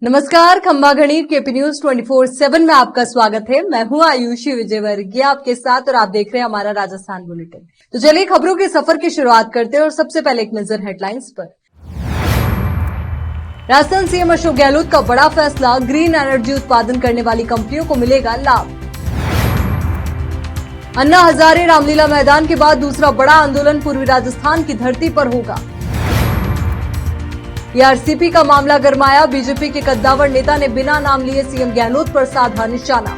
नमस्कार, खंबा घड़ी केपी न्यूज 24/7 में आपका स्वागत है। मैं हूं आयुषी विजयवर्गीय आपके साथ और आप देख रहे हैं हमारा राजस्थान बुलेटिन। तो चलिए खबरों के सफर की शुरुआत करते हैं और सबसे पहले एक नजर हेडलाइंस पर। राजस्थान सीएम अशोक गहलोत का बड़ा फैसला, ग्रीन एनर्जी उत्पादन करने वाली कंपनियों को मिलेगा लाभ। अन्ना हजारे रामलीला मैदान के बाद दूसरा बड़ा आंदोलन पूर्वी राजस्थान की धरती पर होगा। एआरसीपी का मामला गरमाया, बीजेपी के कद्दावर नेता ने बिना नाम लिए सीएम गहलोत पर साधा निशाना।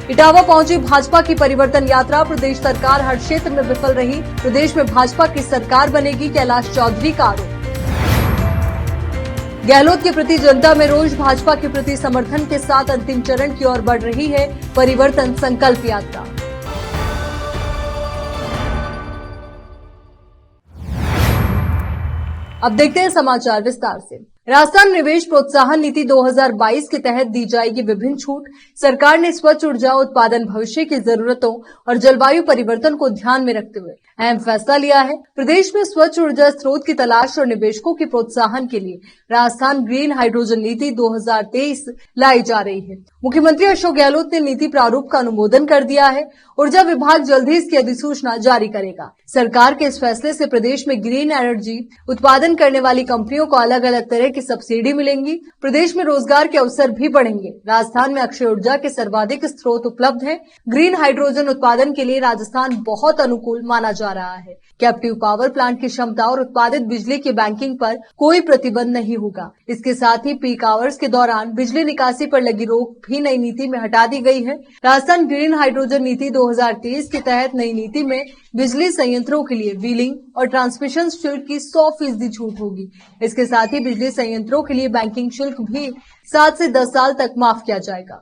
इटावा पहुंची भाजपा की परिवर्तन यात्रा, प्रदेश सरकार हर क्षेत्र में विफल रही, प्रदेश में भाजपा की सरकार बनेगी, कैलाश चौधरी का आरोप। गहलोत के प्रति जनता में रोष, भाजपा के प्रति समर्थन के साथ अंतिम चरण की ओर बढ़ रही है परिवर्तन संकल्प यात्रा। अब देखते हैं समाचार विस्तार से। राजस्थान निवेश प्रोत्साहन नीति 2022 के तहत दी जाएगी विभिन्न छूट। सरकार ने स्वच्छ ऊर्जा उत्पादन भविष्य की जरूरतों और जलवायु परिवर्तन को ध्यान में रखते हुए अहम फैसला लिया है। प्रदेश में स्वच्छ ऊर्जा स्रोत की तलाश और निवेशकों के प्रोत्साहन के लिए राजस्थान ग्रीन हाइड्रोजन नीति 2023 लाई जा रही है। मुख्यमंत्री अशोक गहलोत ने नीति प्रारूप का अनुमोदन कर दिया है। ऊर्जा विभाग जल्द ही इसकी अधिसूचना जारी करेगा। सरकार के इस फैसले से प्रदेश में ग्रीन एनर्जी उत्पादन करने वाली कंपनियों को अलग अलग तरह की सब्सिडी मिलेंगी। प्रदेश में रोजगार के अवसर भी बढ़ेंगे। राजस्थान में अक्षय ऊर्जा के सर्वाधिक स्रोत उपलब्ध हैं। ग्रीन हाइड्रोजन उत्पादन के लिए राजस्थान बहुत अनुकूल माना जा रहा है। कैप्टिव पावर प्लांट की क्षमता और उत्पादित बिजली की बैंकिंग पर कोई प्रतिबंध नहीं होगा। इसके साथ ही पीक आवर्स के दौरान बिजली निकासी पर लगी रोक भी नई नीति में हटा दी गई है। राजस्थान ग्रीन हाइड्रोजन नीति 2023 के तहत नई नीति में बिजली संयंत्रों के लिए व्हीलिंग और ट्रांसमिशन शुल्क की 100% छूट होगी। इसके साथ ही बिजली संयंत्रों के लिए बैंकिंग शुल्क भी 7 से 10 साल तक माफ किया जाएगा।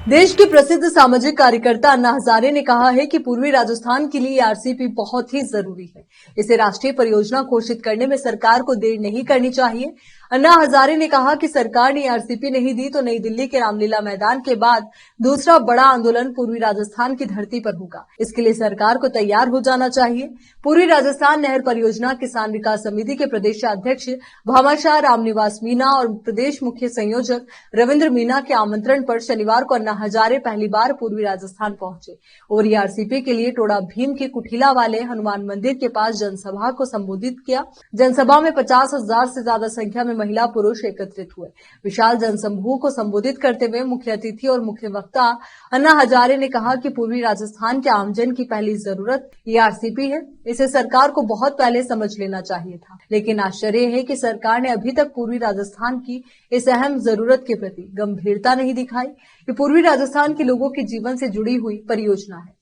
देश के प्रसिद्ध सामाजिक कार्यकर्ता अन्ना हजारे ने कहा है कि पूर्वी राजस्थान के लिए आरसीपी बहुत ही जरूरी है। इसे राष्ट्रीय परियोजना घोषित करने में सरकार को देर नहीं करनी चाहिए। अन्ना हजारे ने कहा कि सरकार ने आरसीपी नहीं दी तो नई दिल्ली के रामलीला मैदान के बाद दूसरा बड़ा आंदोलन पूर्वी राजस्थान की धरती पर होगा। इसके लिए सरकार को तैयार हो जाना चाहिए। पूर्वी राजस्थान नहर परियोजना किसान विकास समिति के प्रदेश अध्यक्ष भामाशाह रामनिवास मीणा और प्रदेश मुख्य संयोजक रविंद्र मीणा के आमंत्रण पर शनिवार को अन्ना हजारे पहली बार पूर्वी राजस्थान पहुंचे और आरसीपी के लिए टोडा भीम के कुठीला वाले हनुमान मंदिर के पास जनसभा को संबोधित किया। जनसभा में 50,000 से ज्यादा संख्या में महिला पुरुष एकत्रित हुए। विशाल जनसमूह को संबोधित करते हुए मुख्य अतिथि और मुख्य वक्ता अन्ना हजारे ने कहा कि पूर्वी राजस्थान के आमजन की पहली जरूरत ये आरसीपी है। इसे सरकार को बहुत पहले समझ लेना चाहिए था, लेकिन आश्चर्य है कि सरकार ने अभी तक पूर्वी राजस्थान की इस अहम जरूरत के प्रति गंभीरता नहीं दिखाई। ये पूर्वी राजस्थान के लोगों के जीवन से जुड़ी हुई परियोजना है।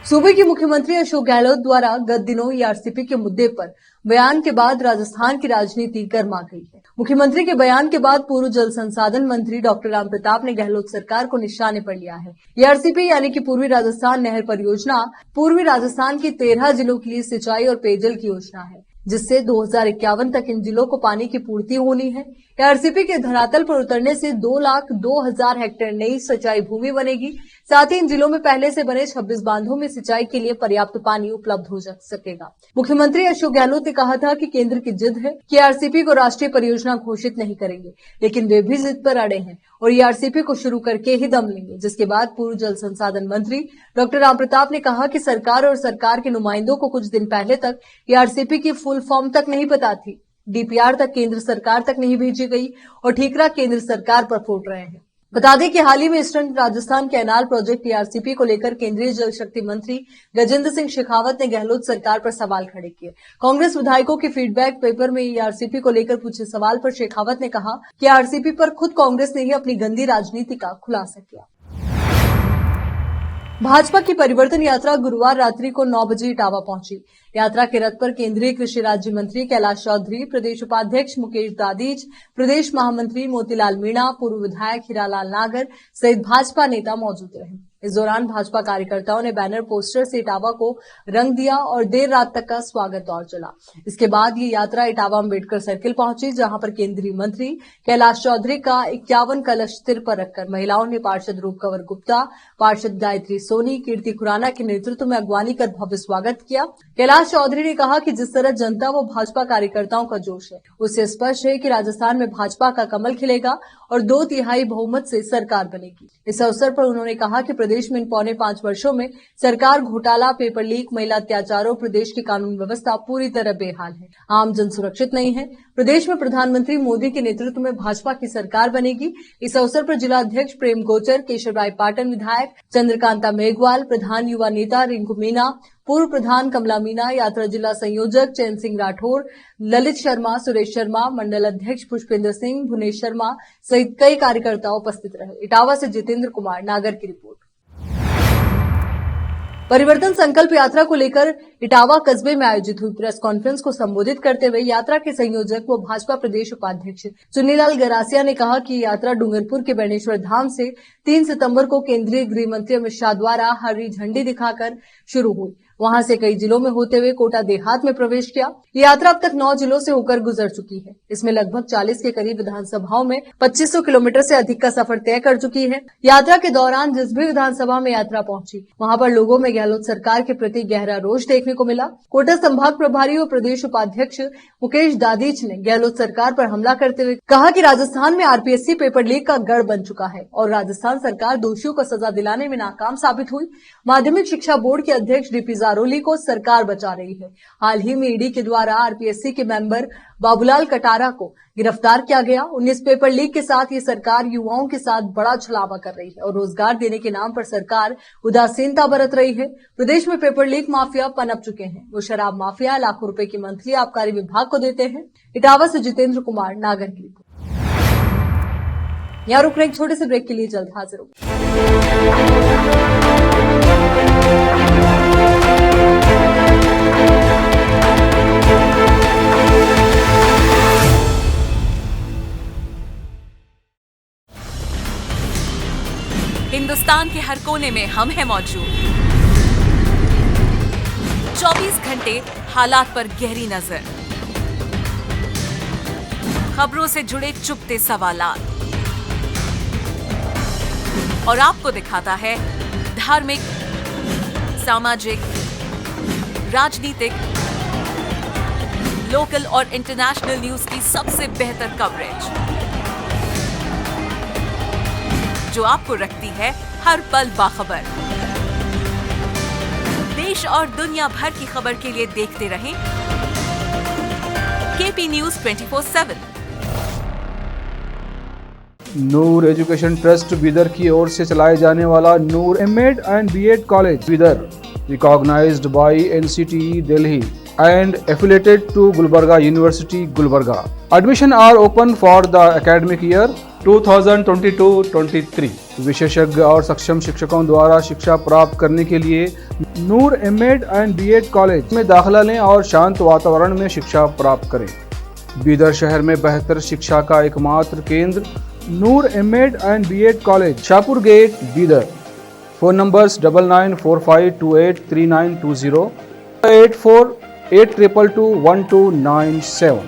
सूबे के मुख्यमंत्री अशोक गहलोत द्वारा गत दिनों ईआरसीपी के मुद्दे पर बयान के बाद राजस्थान की राजनीति गर्मा गई है। मुख्यमंत्री के बयान के बाद पूर्व जल संसाधन मंत्री डॉक्टर रामप्रताप ने गहलोत सरकार को निशाने पर लिया है। ईआरसीपी यानी कि पूर्वी राजस्थान नहर परियोजना पूर्वी राजस्थान के 13 जिलों के लिए सिंचाई और पेयजल की योजना है, जिससे 2051 तक इन जिलों को पानी की पूर्ति होनी है। आरसीपी के धरातल पर उतरने से 2,02,000 हेक्टेयर नई सिंचाई भूमि बनेगी। साथ ही इन जिलों में पहले से बने 26 बांधों में सिंचाई के लिए पर्याप्त पानी उपलब्ध हो सकेगा। मुख्यमंत्री अशोक गहलोत ने कहा था कि केंद्र की जिद है कि आरसीपी को राष्ट्रीय परियोजना घोषित नहीं करेंगे, लेकिन वे भी जिद पर अड़े हैं और आरसीपी को शुरू करके ही दम लेंगे। जिसके बाद पूर्व जल संसाधन मंत्री डॉक्टर रामप्रताप ने कहा कि सरकार और सरकार के नुमाइंदों को कुछ दिन पहले तक आरसीपी की फुल फॉर्म तक नहीं पता थी। डीपीआर तक केंद्र सरकार तक नहीं भेजी गई और ठीकरा केंद्र सरकार पर फोड़ रहे हैं। बता दें कि हाल ही में eastern Rajasthan canal project ERCP को लेकर केंद्रीय जल शक्ति मंत्री गजेंद्र सिंह शेखावत ने गहलोत सरकार पर सवाल खड़े किए। कांग्रेस विधायकों के फीडबैक पेपर में ईआरसीपी को लेकर पूछे सवाल पर शेखावत ने कहा कि आरसीपी पर खुद कांग्रेस ने ही अपनी गंदी राजनीति का खुलासा किया। भाजपा की परिवर्तन यात्रा गुरुवार रात्रि को 9 बजे इटावा पहुंची। यात्रा के रथ पर केंद्रीय कृषि राज्य मंत्री कैलाश चौधरी, प्रदेश उपाध्यक्ष मुकेश दादीज, प्रदेश महामंत्री मोतीलाल मीणा, पूर्व विधायक हीरालाल नागर सहित भाजपा नेता मौजूद रहे। इस दौरान भाजपा कार्यकर्ताओं ने बैनर पोस्टर से इटावा को रंग दिया और देर रात तक का स्वागत दौर चला। इसके बाद ये यात्रा इटावा अम्बेडकर सर्किल पहुंची, जहां पर केंद्रीय मंत्री कैलाश चौधरी का 51 कलश सिर पर रखकर महिलाओं ने पार्षद रूपकंवर गुप्ता, पार्षद गायत्री सोनी, कीर्ति खुराना के नेतृत्व में अगवानी कर भव्य स्वागत किया। कैलाश चौधरी ने कहा कि जिस तरह जनता व भाजपा कार्यकर्ताओं का जोश है, उससे स्पष्ट है कि राजस्थान में भाजपा का कमल खिलेगा और 2/3 बहुमत से सरकार बनेगी। इस अवसर पर उन्होंने कहा कि प्रदेश में इन पौने 5 वर्षों में सरकार घोटाला, पेपर लीक, महिला अत्याचारों, प्रदेश की कानून व्यवस्था पूरी तरह बेहाल है। आम जन सुरक्षित नहीं है। प्रदेश में प्रधानमंत्री मोदी के नेतृत्व में भाजपा की सरकार बनेगी। इस अवसर पर जिला अध्यक्ष प्रेम गोचर, केशवराय पाटन विधायक, चंद्रकांता मेघवाल, प्रधान युवा नेता रिंकू मीना, पूर्व प्रधान कमला मीना, यात्रा जिला संयोजक चैन सिंह राठौर, ललित शर्मा, सुरेश शर्मा, मंडल अध्यक्ष पुष्पेंद्र सिंह, भुवनेश शर्मा सहित कई कार्यकर्ता उपस्थित रहे। इटावा से जितेंद्र कुमार नागर की रिपोर्ट। परिवर्तन संकल्प यात्रा को लेकर इटावा कस्बे में आयोजित हुई प्रेस कॉन्फ्रेंस को संबोधित करते हुए यात्रा के संयोजक व भाजपा प्रदेश उपाध्यक्ष चुन्नीलाल गरासिया ने कहा कि यात्रा डूंगरपुर के बेणेश्वर धाम से 3 सितंबर को केंद्रीय गृह मंत्री अमित शाह द्वारा हरी झंडी दिखाकर शुरू हुई। वहां से कई जिलों में होते हुए कोटा देहात में प्रवेश किया। ये यात्रा अब तक 9 जिलों से होकर गुजर चुकी है। इसमें लगभग 40 के करीब विधानसभाओं में 2500 किलोमीटर से अधिक का सफर तय कर चुकी है। यात्रा के दौरान जिस भी विधानसभा में यात्रा पहुंची, वहां पर लोगों में गहलोत सरकार के प्रति गहरा रोष देखने को मिला। कोटा संभाग प्रभारी और प्रदेश उपाध्यक्ष मुकेश दादीच ने गहलोत सरकार पर हमला करते हुए कहा कि राजस्थान में आरपीएससी पेपर लीक का गढ़ बन चुका है और राजस्थान सरकार दोषियों को सजा दिलाने में नाकाम साबित हुई। माध्यमिक शिक्षा बोर्ड के अध्यक्ष डीपी जारोली को सरकार बचा रही है। हाल ही में ईडी के द्वारा आरपीएससी के मेंबर बाबूलाल कटारा को गिरफ्तार किया गया। 19 पेपर लीक के साथ ये सरकार युवाओं के साथ बड़ा छलावा कर रही है और रोजगार देने के नाम पर सरकार उदासीनता बरत रही है। प्रदेश में पेपर लीक माफिया पनप चुके हैं। वो शराब माफिया लाखों रुपए की मंथली आबकारी विभाग को देते हैं। इटावा से जितेंद्र कुमार नागर की रिपोर्ट। यहाँ रुक रहे एक छोटे से ब्रेक के लिए, जल्द हाजिर होंगे। हिंदुस्तान के हर कोने में हम हैं मौजूद। 24 घंटे हालात पर गहरी नजर, खबरों से जुड़े चुपते सवालात और आपको दिखाता है धार्मिक, सामाजिक, राजनीतिक, लोकल और इंटरनेशनल न्यूज की सबसे बेहतर कवरेज, जो आपको रखती है हर पल बाखबर। देश और दुनिया भर की खबर के लिए देखते रहें KP news 24/7। Noor education trust Bidar की ओर से चलाए जाने वाला Noor MEd and BEd college Bidar, recognized by NCTE Delhi and affiliated to Gulbarga University, Gulbarga. Admission are open for the academic year 2022-23. विशेषज्ञ और सक्षम शिक्षकों द्वारा शिक्षा प्राप्त करने के लिए नूर एमएड एंड बीएड कॉलेज में दाखिला लें और शांत वातावरण में शिक्षा प्राप्त करें। बीदर शहर में बेहतर शिक्षा का एकमात्र केंद्र Noor MEd and BEd college, Shahpur gate, Bidar. Phone numbers 9945283920, 8482221297।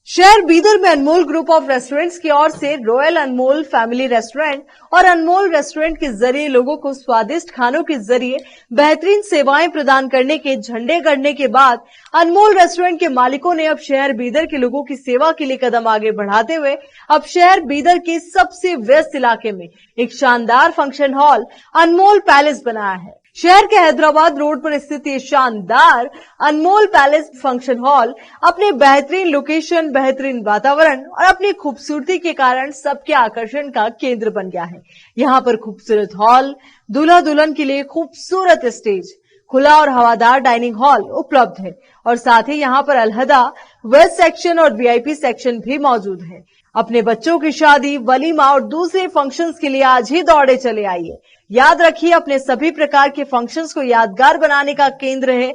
शहर बीदर में अनमोल ग्रुप ऑफ रेस्टोरेंट्स की ओर से रॉयल अनमोल फैमिली रेस्टोरेंट और अनमोल रेस्टोरेंट के जरिए लोगों को स्वादिष्ट खानों के जरिए बेहतरीन सेवाएं प्रदान करने के झंडे गड़ने के बाद अनमोल रेस्टोरेंट के मालिकों ने अब शहर बीदर के लोगों की सेवा के लिए कदम आगे बढ़ाते हुए अब शहर बीदर के सबसे व्यस्त इलाके में एक शानदार फंक्शन हॉल अनमोल पैलेस बनाया है। शहर के हैदराबाद रोड पर स्थित ये शानदार अनमोल पैलेस फंक्शन हॉल अपने बेहतरीन लोकेशन, बेहतरीन वातावरण और अपनी खूबसूरती के कारण सबके आकर्षण का केंद्र बन गया है। यहाँ पर खूबसूरत हॉल, दूल्हा दुल्हन के लिए खूबसूरत स्टेज, खुला और हवादार डाइनिंग हॉल उपलब्ध है और साथ ही यहाँ पर अलहदा वेस्ट सेक्शन और वीआईपी सेक्शन भी मौजूद है। अपने बच्चों की शादी, वलीमा और दूसरे फंक्शंस के लिए आज ही दौड़े चले आइए। याद रखिए, अपने सभी प्रकार के फंक्शंस को यादगार बनाने का केंद्र है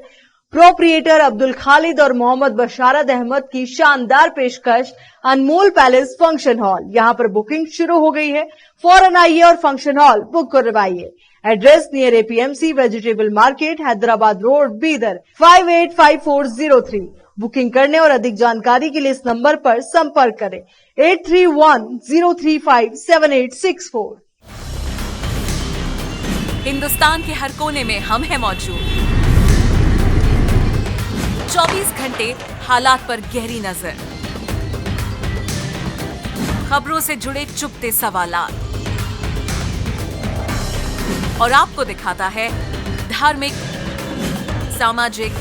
प्रोप्रिएटर अब्दुल खालिद और मोहम्मद बशारत अहमद की शानदार पेशकश अनमोल पैलेस फंक्शन हॉल। यहां पर बुकिंग शुरू हो गई है। फौरन आइए और फंक्शन हॉल बुक करवाइए। Address near APMC vegetable market, Hyderabad road, Bidar 585403। Booking करने और अधिक जानकारी के लिए इस नंबर पर संपर्क करें 8310357864। हिंदुस्तान के हर कोने में हम हैं मौजूद। 24 घंटे हालात पर गहरी नजर, खबरों से जुड़े चुपते सवालात और आपको दिखाता है धार्मिक, सामाजिक,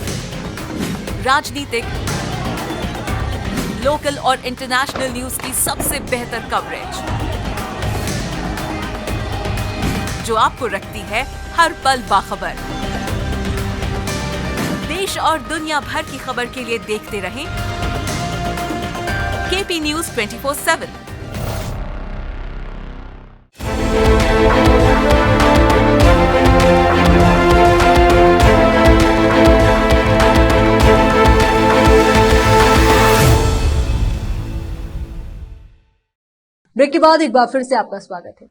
राजनीतिक, लोकल और इंटरनेशनल न्यूज की सबसे बेहतर कवरेज, जो आपको रखती है हर पल बाखबर। देश और दुनिया भर की खबर के लिए देखते रहें केपी न्यूज 24/7। ब्रेक के बाद एक बार फिर से आपका स्वागत है।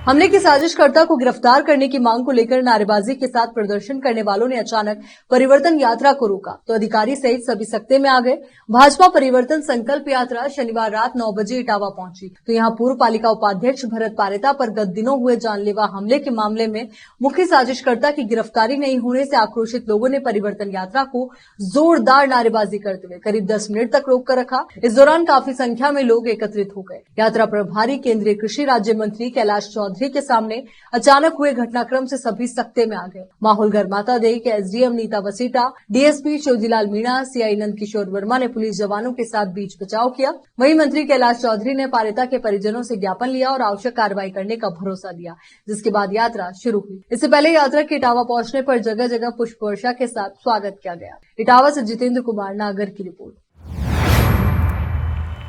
हमले की साजिशकर्ता को गिरफ्तार करने की मांग को लेकर नारेबाजी के साथ प्रदर्शन करने वालों ने अचानक परिवर्तन यात्रा को रोका तो अधिकारी सहित सभी सकते में आ गए। भाजपा परिवर्तन संकल्प यात्रा शनिवार रात 9 बजे इटावा पहुंची तो यहां पूर्व पालिका उपाध्यक्ष भरत पारेता पर गत दिनों हुए जानलेवा हमले के मामले में मुख्य साजिशकर्ता की गिरफ्तारी नहीं होने से आक्रोशित लोगों ने परिवर्तन यात्रा को जोरदार नारेबाजी करते हुए करीब 10 मिनट तक रोक कर रखा। इस दौरान काफी संख्या में लोग एकत्रित हो गए। यात्रा प्रभारी केंद्रीय कृषि राज्य मंत्री कैलाश चौधरी के सामने अचानक हुए घटनाक्रम से सभी सकते में आ गए। माहौल गर्माता देख SDM Neeta Vasita, DSP Shivjilal Meena, CI Nand Kishore Verma ने पुलिस जवानों के साथ बीच बचाव किया। वहीं मंत्री कैलाश चौधरी ने पारेता के परिजनों से ज्ञापन लिया और आवश्यक कार्रवाई करने का भरोसा दिया, जिसके बाद यात्रा शुरू हुई। इससे पहले यात्रा के इटावा पहुंचने पर जगह जगह पुष्प वर्षा के साथ स्वागत किया गया। इटावा से जितेंद्र कुमार नागर की रिपोर्ट।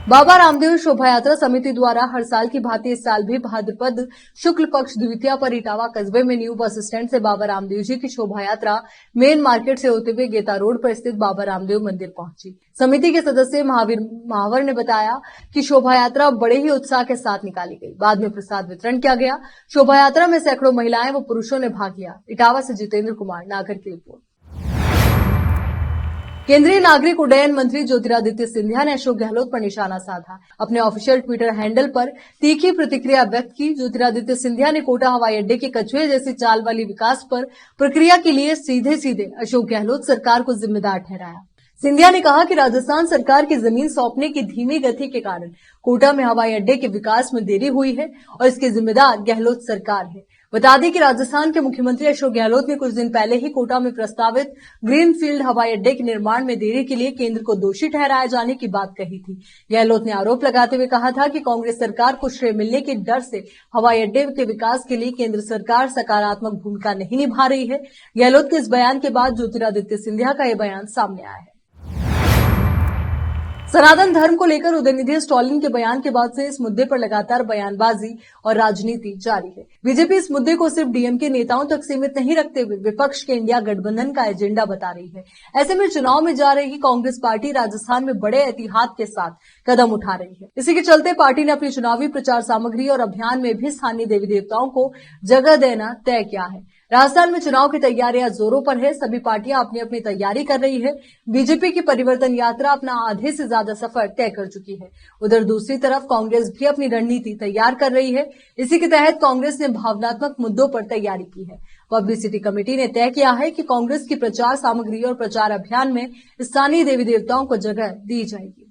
बाबा रामदेव शोभा यात्रा समिति द्वारा हर साल की भांति इस साल भी भाद्रपद शुक्ल पक्ष द्वितीया पर इटावा कस्बे में न्यू बस स्टैंड से बाबा रामदेव जी की शोभा यात्रा मेन मार्केट से होते हुए गेता रोड पर स्थित बाबा रामदेव मंदिर पहुंची। समिति के सदस्य महावीर महावर ने बताया कि शोभा यात्रा बड़े ही उत्साह के साथ निकाली गई। बाद में प्रसाद वितरण किया गया। शोभा यात्रा में सैकड़ों महिलाएं व पुरुषों ने भाग लिया। इटावा से जितेंद्र कुमार नागर की रिपोर्ट। केंद्रीय नागरिक उड्डयन मंत्री ज्योतिरादित्य सिंधिया ने अशोक गहलोत पर निशाना साधा। अपने ऑफिशियल ट्विटर हैंडल पर तीखी प्रतिक्रिया व्यक्त की। ज्योतिरादित्य सिंधिया ने कोटा हवाई अड्डे के कछुए जैसी चाल वाली विकास पर प्रक्रिया के लिए सीधे सीधे अशोक गहलोत सरकार को जिम्मेदार ठहराया। सिंधिया ने कहा कि राजस्थान सरकार की जमीन सौंपने की धीमी गति के कारण कोटा में हवाई अड्डे के विकास में देरी हुई है और इसके जिम्मेदार गहलोत सरकार है। बता दें कि राजस्थान के मुख्यमंत्री अशोक गहलोत ने कुछ दिन पहले ही कोटा में प्रस्तावित ग्रीनफील्ड हवाई अड्डे के निर्माण में देरी के लिए केंद्र को दोषी ठहराए जाने की बात कही थी। गहलोत ने आरोप लगाते हुए कहा था कि कांग्रेस सरकार को श्रेय मिलने के डर से हवाई अड्डे के विकास के लिए केंद्र सरकार सकारात्मक भूमिका नहीं निभा रही है। गहलोत के इस बयान के बाद ज्योतिरादित्य सिंधिया का यह बयान सामने आया है। सनातन धर्म को लेकर उदयनिधि स्टालिन के बयान के बाद से इस मुद्दे पर लगातार बयानबाजी और राजनीति जारी है। बीजेपी इस मुद्दे को सिर्फ डीएमके नेताओं तक सीमित नहीं रखते हुए विपक्ष के इंडिया गठबंधन का एजेंडा बता रही है। ऐसे में चुनाव में जा रही कांग्रेस पार्टी राजस्थान में बड़े एहतियात के साथ कदम उठा रही है। इसी के चलते पार्टी ने अपनी चुनावी प्रचार सामग्री और अभियान में भी स्थानीय देवी देवताओं को जगह देना तय किया है। राजस्थान में चुनाव की तैयारियां जोरों पर है। सभी पार्टियां अपनी अपनी तैयारी कर रही है। बीजेपी की परिवर्तन यात्रा अपना आधे से ज्यादा सफर तय कर चुकी है। उधर दूसरी तरफ कांग्रेस भी अपनी रणनीति तैयार कर रही है। इसी के तहत कांग्रेस ने भावनात्मक मुद्दों पर तैयारी की है। पब्लिसिटी कमेटी ने तय किया है कि कांग्रेस की प्रचार सामग्री और प्रचार अभियान में स्थानीय देवी देवताओं को जगह दी जाएगी।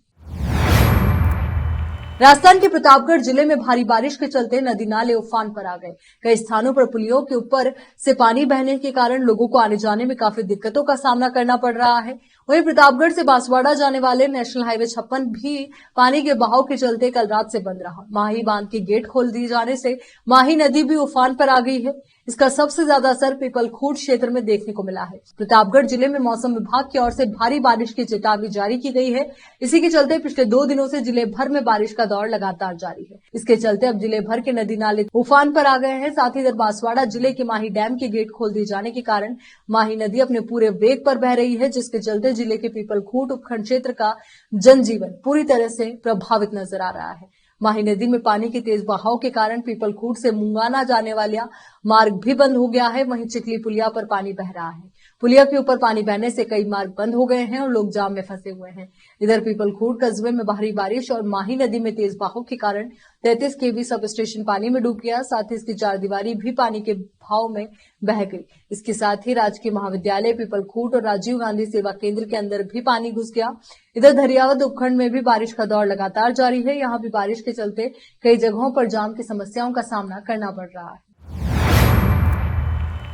राजस्थान के प्रतापगढ़ जिले में भारी बारिश के चलते नदी नाले उफान पर आ गए। कई स्थानों पर पुलियों के ऊपर से पानी बहने के कारण लोगों को आने जाने में काफी दिक्कतों का सामना करना पड़ रहा है। वहीं प्रतापगढ़ से बांसवाड़ा जाने वाले नेशनल हाईवे 56 भी पानी के बहाव के चलते कल रात से बंद रहा। माही बांध के गेट खोल दिए जाने से माही नदी भी उफान पर आ गई है। इसका सबसे ज्यादा असर पीपलखूट क्षेत्र में देखने को मिला है। प्रतापगढ़ जिले में मौसम विभाग की ओर से भारी बारिश की चेतावनी जारी की गई है। इसी के चलते पिछले 2 दिनों से जिले भर में बारिश का दौर लगातार जारी है। इसके चलते अब जिले भर के नदी नाले उफान पर आ गए हैं। साथ ही इधर बांसवाड़ा जिले के माही डैम के गेट खोल दिए जाने के कारण माही नदी अपने पूरे वेग पर बह रही है, जिसके चलते जिले के पीपलखूट उपखंड क्षेत्र का जनजीवन पूरी तरह से प्रभावित नजर आ रहा है। माही नदी में पानी के तेज बहाव के कारण पीपलखूट से मुंगाना जाने वाला मार्ग भी बंद हो गया है। वहीं चिखली पुलिया पर पानी बह रहा है। पुलिया के ऊपर पानी बहने से कई मार्ग बंद हो गए हैं और लोग जाम में फंसे हुए हैं। इधर पीपलखूट कस्बे में भारी बारिश और माही नदी में तेज बहाव के कारण 33 kV सब स्टेशन पानी में डूब गया। साथ ही इसकी चारदीवारी भी पानी के बहाव में बह गई। इसके साथ ही राजकीय महाविद्यालय पीपलखूट और राजीव गांधी सेवा केंद्र के अंदर भी पानी घुस गया। इधर धरियावद उपखंड में भी बारिश का दौर लगातार जारी है। यहाँ भी बारिश के चलते कई जगहों पर जाम की समस्याओं का सामना करना पड़ रहा है।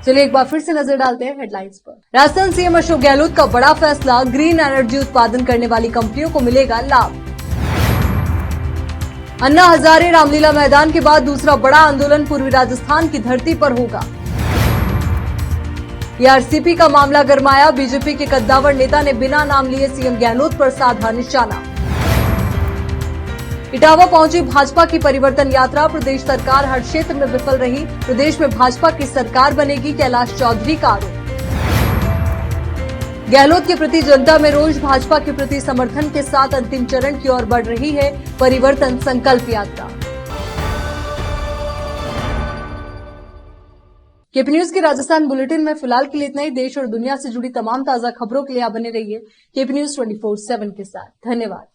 चलिए एक बार फिर से नजर डालते हैं हेडलाइंस पर। राजस्थान सीएम अशोक गहलोत का बड़ा फैसला, ग्रीन एनर्जी उत्पादन करने वाली कंपनियों को मिलेगा लाभ। अन्ना हजारे रामलीला मैदान के बाद दूसरा बड़ा आंदोलन पूर्वी राजस्थान की धरती पर होगा। एआरसीपी का मामला गरमाया, बीजेपी के कद्दावर नेता ने बिना नाम लिए सीएम गहलोत पर साधा निशाना। इटावा पहुंची भाजपा की परिवर्तन यात्रा, प्रदेश सरकार हर क्षेत्र में विफल रही, प्रदेश में भाजपा की सरकार बनेगी, कैलाश चौधरी का आरोप। गहलोत के प्रति जनता में रोष, भाजपा के प्रति समर्थन के साथ अंतिम चरण की ओर बढ़ रही है परिवर्तन संकल्प यात्रा। केपी न्यूज के राजस्थान बुलेटिन में फिलहाल के लिए इतना ही। देश और दुनिया से जुड़ी तमाम ताजा खबरों के लिए आप बने रहिए केपी न्यूज 24/7 के साथ। धन्यवाद।